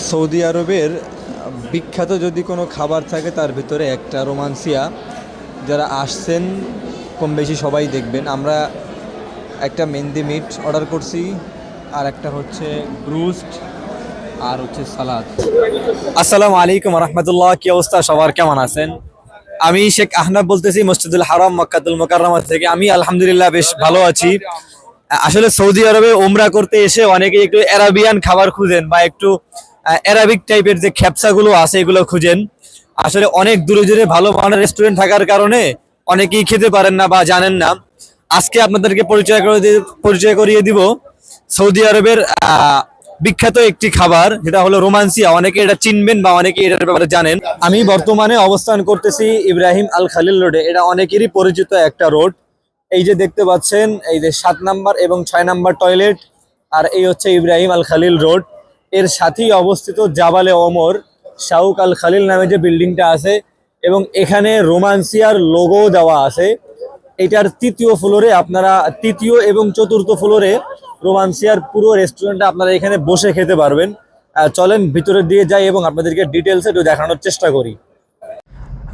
Saudi আরবের বিখ্যাত যদি কোনো খাবার থাকে তার ভিতরে একটা রোমান্সিয়া। যারা আসছেন কম বেশি সবাই দেখবেন। আমরা একটা মেহেন্দি মিট অর্ডার করছি, আর একটা হচ্ছে ব্রুস্ট, আর হচ্ছে সালাদ। আসসালামু আলাইকুম রহমতুল্লাহ, কি অবস্থা সবার, কেমন আছেন? আমি শেখ আহনাব বলতেছি মসজিদুল হারাম মক্কাতুল মুকাররমা থেকে। আমি আলহামদুলিল্লাহ বেশ ভালো আছি। আসলে সৌদি আরবে ওমরা করতে এসে অনেকে একটু অ্যারাবিয়ান খাবার খুঁজেন বা একটু অ্যারাবিক টাইপের যে খ্যাপসাগুলো আছে এগুলো খুঁজেন। আসলে অনেক দূরে দূরে ভালো মানের রেস্টুরেন্ট থাকার কারণে অনেকেই খেতে পারেন না বা জানেন না। আজকে আপনাদেরকে পরিচয় করিয়ে দিব সৌদি আরবের বিখ্যাত একটি খাবার, যেটা হলো রোমান্সিয়া। অনেকে এটা চিনবেন বা অনেকে এটার ব্যাপারে জানেন। আমি বর্তমানে অবস্থান করতেছি ইব্রাহিম আল খালিল রোডে। এটা অনেকেরই পরিচিত একটা রোড। এই যে দেখতে পাচ্ছেন, এই যে 7 নাম্বার এবং 6 নাম্বার টয়লেট, আর এই হচ্ছে ইব্রাহিম আল খালিল রোড। এর সাথেই অবস্থিত জাবালে ওমর শাউক আল খালিল নামে যে বিল্ডিংটা আছে, এবং এখানে রোমান্সিয়ার লোগো দেওয়া আছে। এটার তৃতীয় এবং চতুর্থ ফ্লোরে রোমান্সিয়ার পুরো রেস্টুরেন্টটা আপনারা এখানে বসে খেতে পারবেন। চলেন ভিতরের দিকে যাই এবং আপনাদেরকে ডিটেলসে একটু দেখানোর চেষ্টা করি।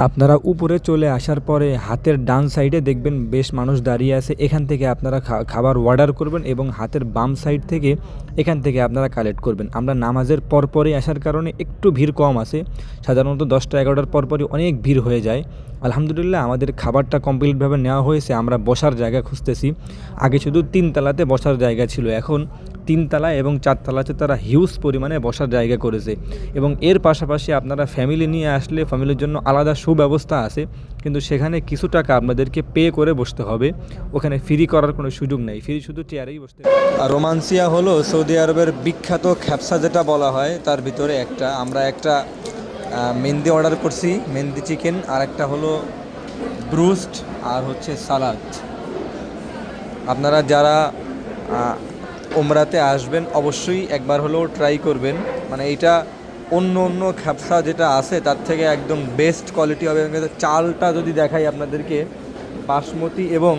আপনারা উপরে চলে আসার পরে হাতের ডান সাইডে দেখবেন বেশ মানুষ দাঁড়িয়ে আছে। এখান থেকে আপনারা খাবার অর্ডার করবেন এবং হাতের বাম সাইড থেকে এখান থেকে আপনারা কালেক্ট করবেন। আমরা নামাজের পরপরই আসার কারণে একটু ভিড় কম আছে। সাধারণত 10টা 11টার পরপরই অনেক ভিড় হয়ে যায়। আলহামদুলিল্লাহ আমাদের খাবারটা কমপ্লিটভাবে নেওয়া হয়েছে। আমরা বসার জায়গা খুঁজতেছি। আগে শুধু 3 তলাতে বসার জায়গা ছিল, এখন 3 তলা এবং 4 তলাতে তারা হিউজ পরিমাণে বসার জায়গা করেছে। এবং এর পাশাপাশি আপনারা ফ্যামিলি নিয়ে আসলে ফ্যামিলির জন্য আলাদা সুব্যবস্থা আছে, কিন্তু সেখানে কিছু টাকা আপনাদেরকে পে করে বসতে হবে। ওখানে ফ্রি করার কোনো সুযোগ নেই, ফ্রি শুধু চেয়ারেই বসতে হবে। রোমান্সিয়া হলো সৌদি আরবের বিখ্যাত খ্যাপসা যেটা বলা হয় তার ভিতরে একটা। আমরা একটা মেহেন্দি অর্ডার করছি, মেহেন্দি চিকেন, আর একটা হলো ব্রুস্ট, আর হচ্ছে সালাদ। আপনারা যারা ওমরাতে আসবেন অবশ্যই একবার হলেও ট্রাই করবেন। মানে এইটা অন্য খ্যাপসা যেটা আছে তার থেকে একদম বেস্ট কোয়ালিটি হবে। চালটা যদি দেখাই আপনাদেরকে, বাসমতি, এবং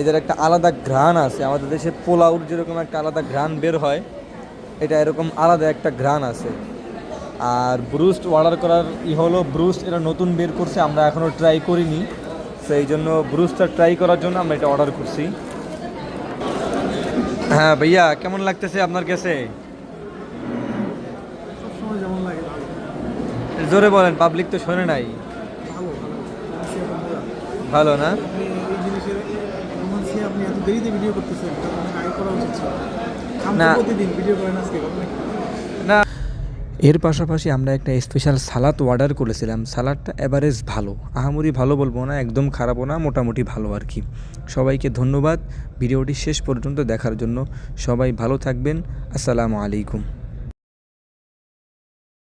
এদের একটা আলাদা ঘ্রাণ আছে। আমাদের দেশে পোলাওর যেরকম একটা আলাদা ঘ্রাণ বের হয়, এটা এরকম আলাদা একটা ঘ্রাণ আছে। আর ব্রুস্ট অর্ডার করার হলো, ব্রুস্ট এটা নতুন বের করছে, আমরা এখনও ট্রাই করিনি। সেই জন্য ব্রুস্টটা ট্রাই করার জন্য আমরা এটা অর্ডার করছি। হ্যাঁ ভাইয়া, কেমন লাগতেছে আপনার কাছে? জোরে বলেন, পাবলিক তো শোনে নাই। ভালো না? না, এর পাশাপাশি আমরা একটা স্পেশাল সালাদ অর্ডার করেছিলাম। সালাদটা এভারেজ ভালো, আহামরি ভালো বলবো না, একদম খারাপও না, মোটামুটি ভালো আর কি। সবাইকে ধন্যবাদ ভিডিওটি শেষ পর্যন্ত দেখার জন্য। সবাই ভালো থাকবেন। আসসালামু আলাইকুম।